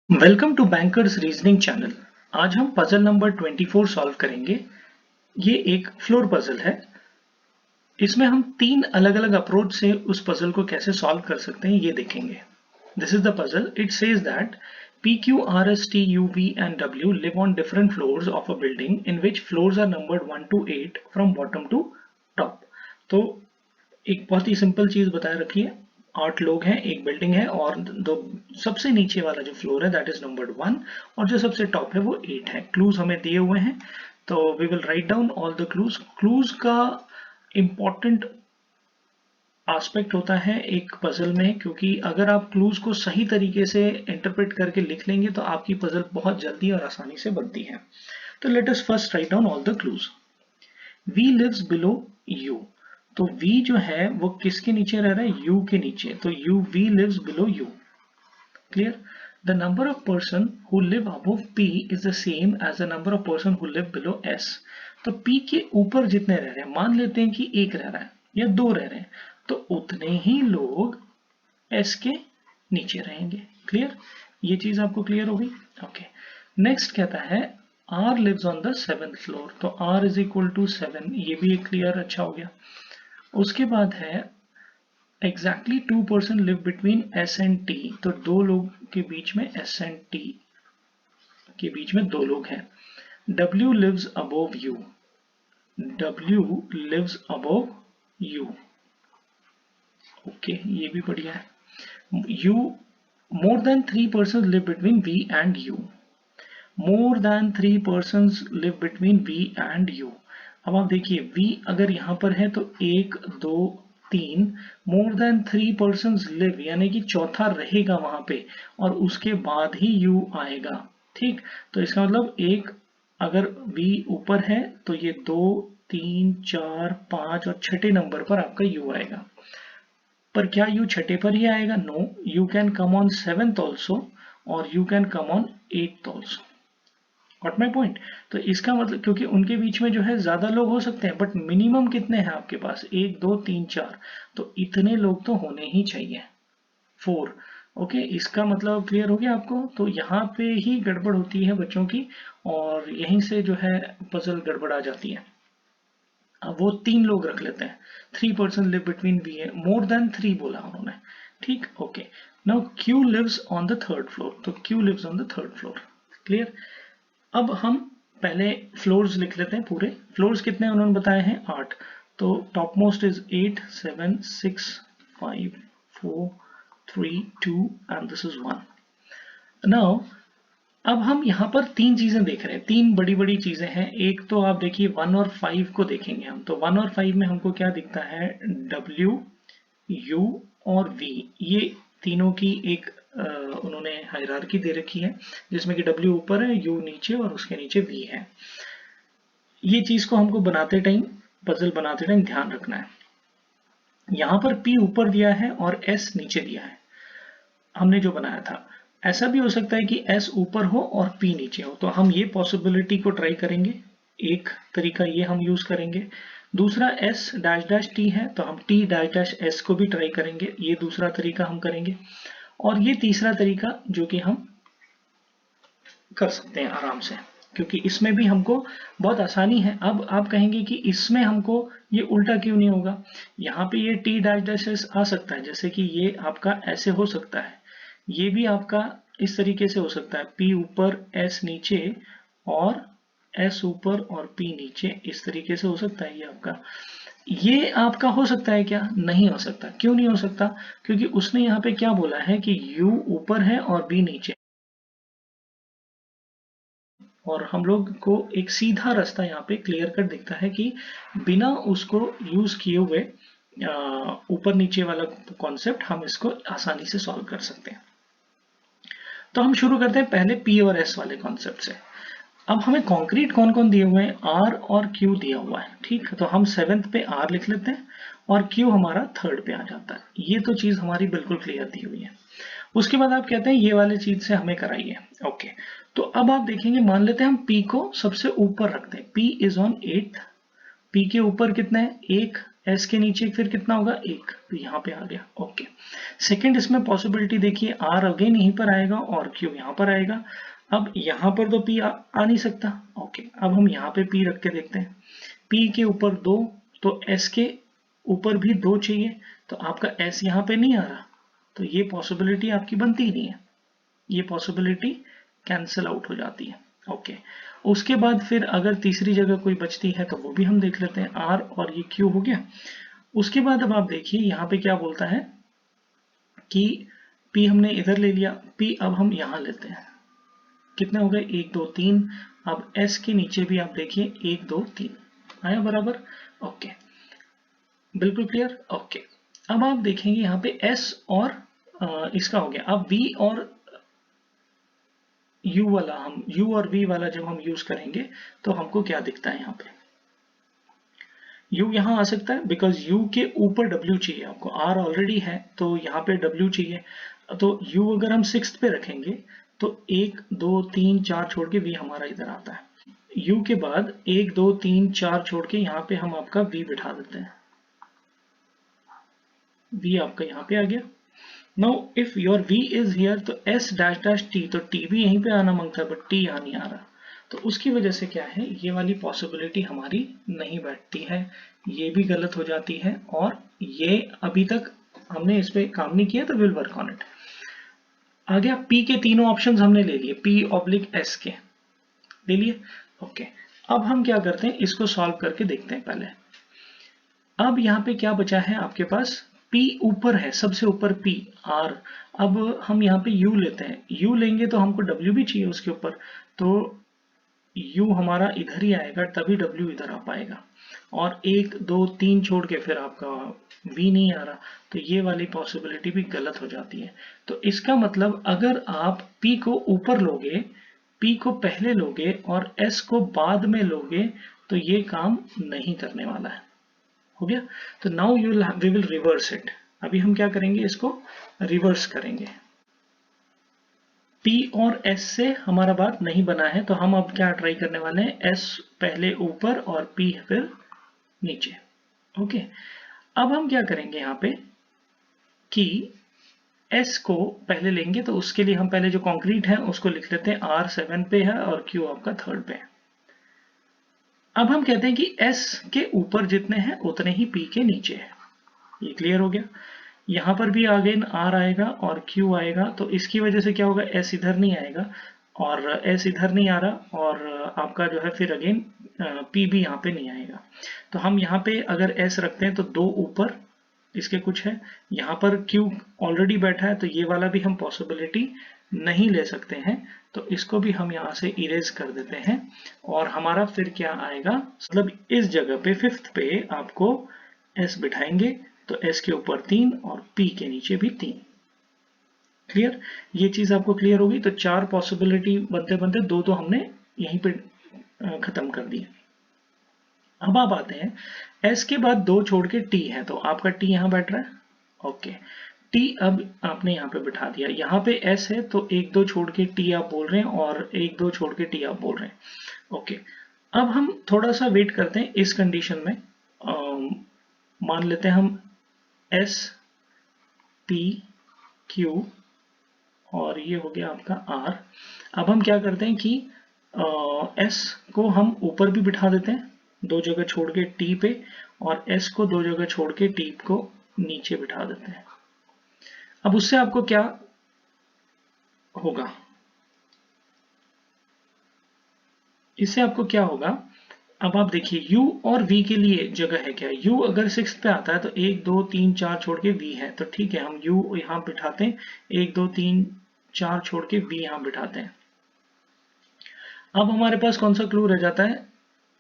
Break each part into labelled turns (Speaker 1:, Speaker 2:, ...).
Speaker 1: Welcome to bankers reasoning channel. आज हम puzzle number 24 solve करेंगे। ये एक फ्लोर पजल है। इसमें हम तीन अलग अलग अप्रोच से उस पजल को कैसे सॉल्व कर सकते हैं ये देखेंगे। This is the puzzle. It says that P, Q, R, S, T, U, V and W live on different floors of a building in which floors are numbered 1 to 8 from bottom to top। तो एक बहुत ही simple चीज बताए रखी है। 8 लोग हैं, एक बिल्डिंग है और दो सबसे नीचे वाला जो फ्लोर है दैट इज नंबर्ड 1 और जो सबसे टॉप है वो 8 है। क्लूज हमें दिए हुए हैं तो we will write down all the clues. Clues का इंपॉर्टेंट एस्पेक्ट होता है एक पजल में, क्योंकि अगर आप क्लूज को सही तरीके से इंटरप्रेट करके लिख लेंगे तो आपकी पजल बहुत जल्दी और आसानी से बनती है। तो let us first right down all the clues. V lives below U। तो V जो है वो किसके नीचे रह रहा है? U के नीचे। तो V lives below U। Clear? The number of person who live above P is the same as the number of person who live below S। तो P के ऊपर जितने रह रहे हैं, मान लेते हैं कि एक रह रहा है या दो रह रहे हैं, तो उतने ही लोग S के नीचे रहेंगे। क्लियर? ये चीज आपको क्लियर हो गई? ओके। नेक्स्ट कहता है R lives on the 7th floor। तो R is equal to 7। ये भी एक क्लियर अच्छा हो गया। उसके बाद है exactly 2 person live between S and T। तो दो लोग के बीच में S and T के बीच में दो लोग हैं। W lives above U। W lives above U। Okay, ये भी बढ़िया है। U more than 3 persons live between V and U। More than 3 persons live between V and U। अब आप देखिए V अगर यहां पर है तो 1 2 3, मोर देन 3 persons live यानी कि चौथा रहेगा वहां पे और उसके बाद ही U आएगा। ठीक, तो इसका मतलब एक अगर V ऊपर है तो ये 2 3 4 5 और छठे नंबर पर आपका U आएगा। पर क्या U छठे पर ही आएगा? No, you can come on 7th also और you can come on 8th also. Got my point? तो इसका मतलब क्योंकि उनके बीच में जो है ज्यादा लोग हो सकते हैं, बट मिनिमम कितने हैं आपके पास? 1 2 3 4, तो इतने लोग तो होने ही चाहिए। 4। ओके, इसका मतलब क्लियर हो गया आपको? तो यहाँ पे ही गड़बड़ होती है बच्चों की और यहीं से जो है पजल गड़बड़ा जाती है। अब वो 3 लोग रख लेते हैं। 3 पर्सन लिव बिटवीन वी है, मोर देन 3 बोला उन्होंने। ठीक, okay. Now Q lives on the 3rd floor. तो Q lives on the 3rd floor. Clear? अब हम पहले फ्लोर्स लिख लेते हैं पूरे। फ्लोर्स कितने उन्होंने बताए हैं? 8। तो top most is 8 7 6 5 4 3 2 and this is 1। Now अब हम यहाँ पर तीन चीजें देख रहे हैं, तीन बड़ी बड़ी चीजें हैं। एक तो आप देखिए 1 और 5 को देखेंगे हम, तो 1 और 5 में हमको क्या दिखता है? W U और V, ये तीनों की एक उन्होंने हायरार्की दे रखी है जिसमें कि W ऊपर है, U नीचे और उसके नीचे V है। ये चीज को हमको बनाते टाइम, पजल बनाते टाइम ध्यान रखना है। यहां पर P ऊपर दिया है और S नीचे दिया है हमने जो बनाया था। ऐसा भी हो सकता है कि S ऊपर हो और P नीचे हो, तो हम ये पॉसिबिलिटी को ट्राई करेंगे। एक तरीका ये हम यूज करेंगे। दूसरा S डैश डैश T है तो हम T डैश डैश S को भी ट्राई करेंगे, ये दूसरा तरीका हम करेंगे। और ये तीसरा तरीका जो कि हम कर सकते हैं आराम से, क्योंकि इसमें भी हमको बहुत आसानी है। अब आप कहेंगे कि इसमें हमको ये उल्टा क्यों नहीं होगा? यहाँ पे ये T डैश डैश S आ सकता है, जैसे कि ये आपका ऐसे हो सकता है, ये भी आपका इस तरीके से हो सकता है, P ऊपर S नीचे और S ऊपर और P नीचे, इस तरीके से हो सकता है। ये आपका, ये आपका हो सकता है क्या? नहीं हो सकता। क्यों नहीं हो सकता? क्योंकि उसने यहाँ पे क्या बोला है कि U ऊपर है और B नीचे, और हम लोग को एक सीधा रास्ता यहाँ पे क्लियर कट दिखता है कि बिना उसको यूज किए हुए ऊपर नीचे वाला कॉन्सेप्ट हम इसको आसानी से सॉल्व कर सकते हैं। तो हम शुरू करते हैं पहले P और S वाले कॉन्सेप्ट से। अब हमें कॉन्क्रीट कौन कौन दिए हुए हैं? R और Q दिया हुआ है। ठीक, तो हम 7th पे R लिख लेते हैं और Q हमारा 3rd पे आ जाता है। ये तो चीज हमारी बिल्कुल क्लियर दी हुई है। उसके बाद आप कहते हैं ये वाले चीज से हमें कराइए। ओके, तो अब आप देखेंगे, मान लेते हैं हम P को सबसे ऊपर रखते हैं। P is on 8th। P के ऊपर कितने हैं? 1 एस के नीचे फिर कितना होगा 1, तो यहाँ पे आ गया। ओके, सेकंड इसमें पॉसिबिलिटी देखिए, आर अगेन यहीं पर आएगा और क्यू यहाँ पर आएगा। अब यहाँ पर तो पी आ नहीं सकता। ओके, अब हम यहाँ पे पी रख के देखते हैं। पी के ऊपर 2, तो एस के ऊपर भी 2 चाहिए, तो आपका एस यहाँ पे नहीं आ रहा, तो ये पॉसिबिलिटी आपकी बनती ही नहीं है, ये पॉसिबिलिटी कैंसिल आउट हो जाती है। ओके, उसके बाद फिर अगर तीसरी जगह कोई बचती है तो वो भी हम देख लेते हैं। आर और ये क्यू हो गया। उसके बाद अब आप देखिए यहाँ पे क्या बोलता है कि पी हमने इधर ले लिया, पी अब हम यहाँ लेते हैं। कितने हो गए, 1 2 3। अब एस के नीचे भी आप देखिए 1 2 3 आया बराबर। ओके, बिल्कुल क्लियर। ओके, अब आप देखेंगे यहाँ पे एस और इसका हो गया। अब वी और u वाला, हम u और v वाला जब हम यूज करेंगे तो हमको क्या दिखता है, यहाँ पे u यहाँ आ सकता है, बिकॉज u के ऊपर w चाहिए आपको, r ऑलरेडी है तो यहाँ पे w चाहिए। तो u अगर हम 6th पे रखेंगे तो 1 2 3 4 छोड़ के v हमारा इधर आता है। u के बाद 1 2 3 4 छोड़ के यहाँ पे हम आपका v बिठा देते हैं, v आपका यहाँ पे आ गया। Now if your v is here तो s dash dash t, तो t भी यहीं पे आना मांगता है, बट t यहाँ नहीं आ रहा, तो उसकी वजह से क्या है, ये वाली पॉसिबिलिटी हमारी नहीं बैठती है, ये भी गलत हो जाती है। और ये अभी तक हमने इस पे काम नहीं किया, तो विल वर्क ऑन इट। आ गया, p के तीनों ऑप्शंस हमने ले लिए, p ऑब्लिक s के ले लिए। ओके, अब हम क्या करते हैं, इसको सॉल्व करके देखते हैं पहले। अब यहाँ पे क्या बचा है आपके पास, P ऊपर है, सबसे ऊपर P R। अब हम यहाँ पे U लेते हैं, U लेंगे तो हमको W भी चाहिए उसके ऊपर, तो U हमारा इधर ही आएगा, तभी W इधर आ पाएगा। और 1 2 3 छोड़ के फिर आपका V नहीं आ रहा, तो ये वाली पॉसिबिलिटी भी गलत हो जाती है। तो इसका मतलब अगर आप P को ऊपर लोगे, P को पहले लोगे और S को बाद में लोगे, तो ये काम नहीं करने वाला है। हो गया, तो now we will reverse it. अभी हम क्या करेंगे, इसको रिवर्स करेंगे। P और S से हमारा बात नहीं बना है, तो हम अब क्या ट्राई करने वाले हैं, S पहले ऊपर और P फिर नीचे। ओके, अब हम क्या करेंगे यहाँ पे कि S को पहले लेंगे, तो उसके लिए हम पहले जो कंक्रीट है उसको लिख लेते हैं, R 7 पे है और Q आपका 3rd पे है। अब हम कहते हैं कि S के ऊपर जितने हैं उतने ही P के नीचे है। ये क्लियर हो गया। यहाँ पर भी अगेन R आएगा और Q आएगा, तो इसकी वजह से क्या होगा, S इधर नहीं आएगा और S इधर नहीं आ रहा, और आपका जो है फिर अगेन P भी यहाँ पे नहीं आएगा। तो हम यहाँ पे अगर S रखते हैं तो 2 ऊपर इसके कुछ है, यहाँ पर Q ऑलरेडी बैठा है, तो ये वाला भी हम पॉसिबिलिटी नहीं ले सकते हैं, तो इसको भी हम यहाँ से इरेज कर देते हैं। और हमारा फिर क्या आएगा, मतलब इस जगह पे 5th पे आपको S बिठाएंगे, तो S के ऊपर 3 और P के नीचे भी 3। क्लियर, ये चीज आपको क्लियर होगी। तो 4 पॉसिबिलिटी बनते बनते 2 तो हमने यहीं पे खत्म कर दिए। अब आप आते हैं, S के बाद 2 छोड़ के T है, तो आपका T यहाँ बैठ रहा है। ओके, T अब आपने यहाँ पे बिठा दिया, यहाँ पे S है तो 1 2 छोड़ के T आप बोल रहे हैं और 1 2 छोड़ के T आप बोल रहे हैं। ओके, अब हम थोड़ा सा वेट करते हैं इस कंडीशन में। मान लेते हैं हम S P Q और ये हो गया आपका R। अब हम क्या करते हैं कि S को हम ऊपर भी बिठा देते हैं 2 जगह छोड़ के T पे, और S को 2 जगह छोड़ के T को नीचे बिठा देते हैं। अब उससे आपको क्या होगा, इससे आपको क्या होगा, अब आप देखिए U और V के लिए जगह है क्या, U अगर 6th पे आता है तो 1 2 3 4 छोड़ के V है, तो ठीक है हम U यहाँ बिठाते हैं, 1 2 3 4 छोड़ के V यहाँ बिठाते हैं। अब हमारे पास कौन सा क्लू रह जाता है,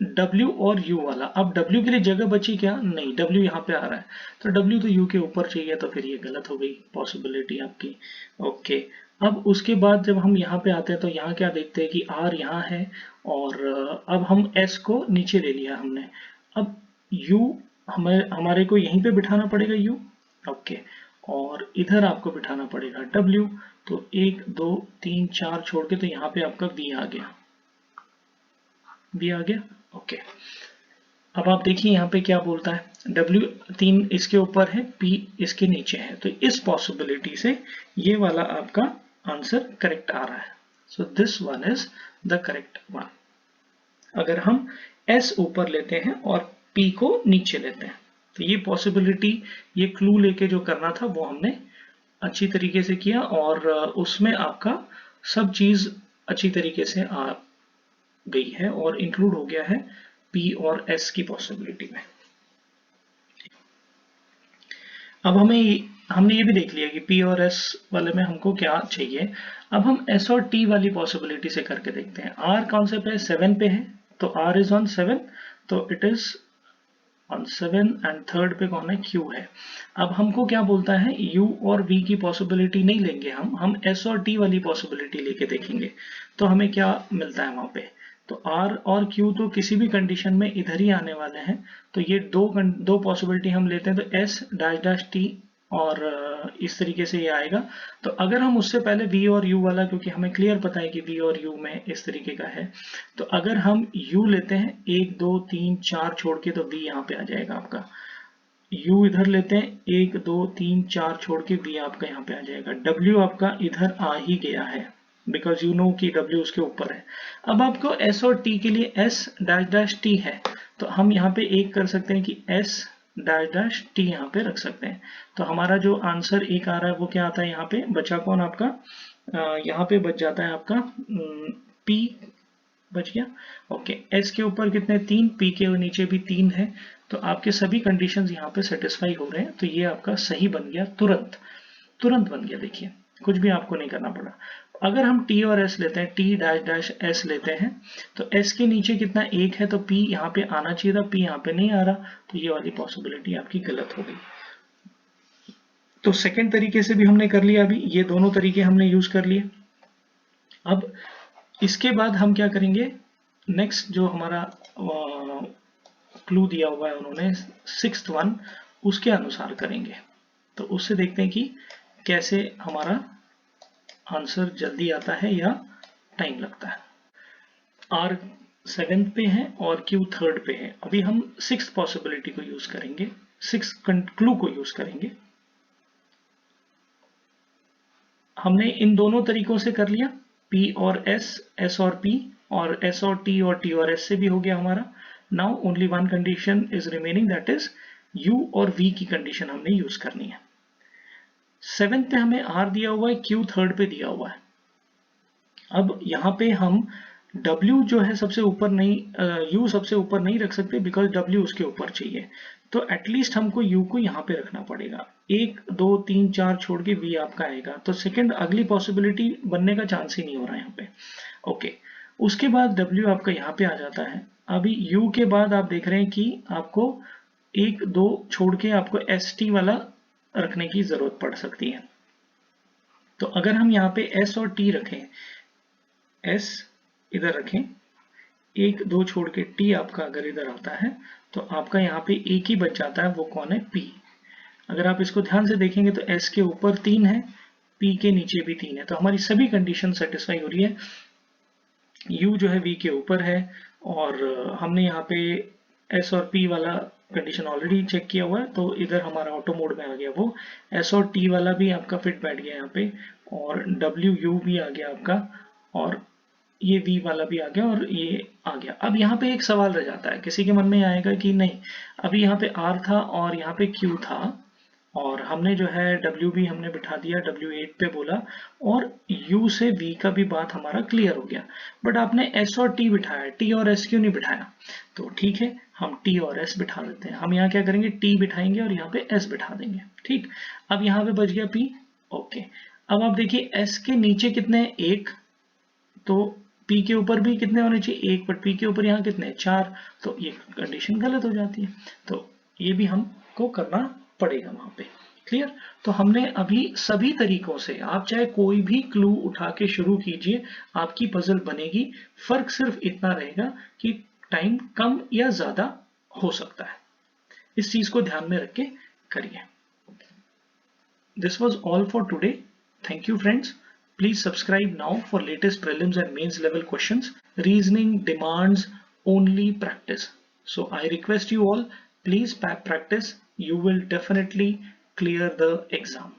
Speaker 1: W और U वाला। अब W के लिए जगह बची क्या, नहीं, W यहाँ पे आ रहा है, तो W तो U के ऊपर चाहिए, तो फिर ये गलत हो गई पॉसिबिलिटी आपकी। ओके, अब उसके बाद जब हम यहाँ पे आते हैं तो यहाँ क्या देखते हैं कि R यहाँ है, और अब हम S को नीचे ले लिया हमने। अब U हमारे को यहीं पे बिठाना पड़ेगा U। ओके, और इधर आपको बिठाना पड़ेगा W। तो 1 2 3 4 छोड़ के, तो यहाँ पे आपका V आ गया, V आ गया। ओके, अब आप देखिए यहाँ पे क्या बोलता है, W3 इसके ऊपर है, P इसके नीचे है, तो इस पॉसिबिलिटी से ये वाला आपका आंसर करेक्ट आ रहा है। So this one is the correct one. अगर हम S ऊपर लेते हैं और P को नीचे लेते हैं, तो ये पॉसिबिलिटी, ये क्लू लेके जो करना था वो हमने अच्छी तरीके से किया, और उसमें आपका सब चीज अच्छी तरीके से आ गई है और इंक्लूड हो गया है P और S की पॉसिबिलिटी में। अब हमने ये भी देख लिया कि P और S वाले में हमको क्या चाहिए। अब हम S और T वाली पॉसिबिलिटी से करके देखते हैं। R कौन से पे है, 7 पे है, तो R इज ऑन 7, तो it is on 7, and third पे कौन है, Q है। अब हमको क्या बोलता है, U और V की पॉसिबिलिटी नहीं लेंगे, हम S और T वाली पॉसिबिलिटी लेके देखेंगे, तो हमें क्या मिलता है वहां पे। तो R और Q तो किसी भी कंडीशन में इधर ही आने वाले हैं, तो ये दो पॉसिबिलिटी हम लेते हैं, तो S डैश डैश T, और इस तरीके से ये आएगा। तो अगर हम उससे पहले V और U वाला, क्योंकि हमें क्लियर पता है कि V और U में इस तरीके का है, तो अगर हम U लेते हैं 1 2 3 4 छोड़ के, तो V यहाँ पे आ जाएगा आपका। U इधर लेते हैं 1 2 3 4 छोड़ के, V आपका यहाँ पे आ जाएगा। W आपका इधर आ ही गया है, बिकॉज यू नो कि W उसके ऊपर है। अब आपको S और T के लिए S डैश डैश T है, तो हम यहाँ पे एक कर सकते हैं कि S डैश डैश T यहाँ पे रख सकते हैं। तो हमारा जो आंसर एक आ रहा है वो क्या आता है, यहाँ पे बचा कौन आपका, यहाँ पे बच जाता है आपका P बच गया। ओके, S के ऊपर कितने, 3, P के नीचे भी 3 है, तो आपके सभी कंडीशंस यहाँ पे सेटिस्फाई हो रहे हैं, तो ये आपका सही बन गया, तुरंत बन गया। देखिए कुछ भी आपको नहीं करना पड़ा। अगर हम T और S लेते हैं, T डैश डैश S लेते हैं, तो S के नीचे कितना, 1 है, तो P यहाँ पे आना चाहिए था, P यहाँ पे नहीं आ रहा, तो ये वाली पॉसिबिलिटी आपकी गलत हो गई। तो सेकेंड तरीके से भी हमने कर लिया, अभी ये दोनों तरीके हमने यूज कर लिए। अब इसके बाद हम क्या करेंगे, नेक्स्ट जो हमारा क्लू दिया हुआ है उन्होंने, 6th वन, उसके अनुसार करेंगे। तो उससे देखते हैं कि कैसे हमारा आंसर जल्दी आता है या टाइम लगता है। R 7th पे है और Q 3rd पे है। अभी हम 6th पॉसिबिलिटी को यूज करेंगे, 6th क्लू को यूज करेंगे। हमने इन दोनों तरीकों से कर लिया, P और S, S और P, और S और T और S से भी हो गया हमारा। Now only one condition is remaining, that is U और V की कंडीशन हमने यूज करनी है। 7th पे हमें R दिया हुआ है, Q 3rd पे दिया हुआ है। अब यहाँ पे हम W जो है सबसे ऊपर नहीं, U सबसे ऊपर नहीं रख सकते, बिकॉज W उसके ऊपर चाहिए, तो एटलीस्ट हमको U को यहाँ पे रखना पड़ेगा। 1 2 3 4 छोड़ के V आपका आएगा, तो सेकंड अगली पॉसिबिलिटी बनने का चांस ही नहीं हो रहा है यहाँ पे। ओके, उसके बाद W आपका यहाँ पे आ जाता है। अभी U के बाद आप देख रहे हैं कि आपको 1 2 छोड़ के आपको ST वाला रखने की जरूरत पड़ सकती है। तो अगर हम यहाँ पे S और T रखें, S इधर रखें, 1 2 छोड़ के T आपका अगर इधर आता है, तो आपका यहाँ पे एक ही बच जाता है, वो कौन है, P। अगर आप इसको ध्यान से देखेंगे तो S के ऊपर 3 है, P के नीचे भी 3 है, तो हमारी सभी कंडीशन सेटिस्फाई हो रही है। U जो है V के ऊपर है, और हमने यहाँ पे S और P वाला कंडीशन ऑलरेडी चेक किया हुआ है, तो इधर हमारा ऑटो मोड में आ गया वो। S और T वाला भी आपका फिट बैठ गया यहाँ पे, और WU भी आ गया आपका, और ये V वाला भी आ गया, और ये आ गया। अब यहाँ पे एक सवाल रह जाता है, किसी के मन में आएगा कि नहीं, अभी यहाँ पे R था और यहाँ पे Q था, और हमने जो है W भी हमने बिठा दिया, W8 पे बोला, और U से V का भी बात हमारा क्लियर हो गया, बट आपने S और T बिठाया, T और S क्यों नहीं बिठाया। तो ठीक है, हम T और S बिठा देते हैं। हम यहाँ क्या करेंगे, T बिठाएंगे और यहाँ पे S बिठा देंगे। ठीक, अब यहाँ पे बच गया P। ओके, अब आप देखिए S के नीचे कितने, 1, तो P के ऊपर भी कितने होने चाहिए, 1, बट P के ऊपर यहाँ कितने, 4, तो ये कंडीशन गलत हो जाती है, तो ये भी हमको करना पड़ेगा वहां पे। क्लियर। तो हमने अभी सभी तरीकों से, आप चाहे कोई भी क्लू उठा के शुरू कीजिए, आपकी पजल बनेगी। फर्क सिर्फ इतना रहेगा कि टाइम कम या ज्यादा हो सकता है, इस चीज को ध्यान में रख के करिए। This was all for today. Thank you, friends. Please subscribe now for latest prelims and mains level questions. Reasoning demands only practice. So I request you all, please practice. You will definitely clear the exam.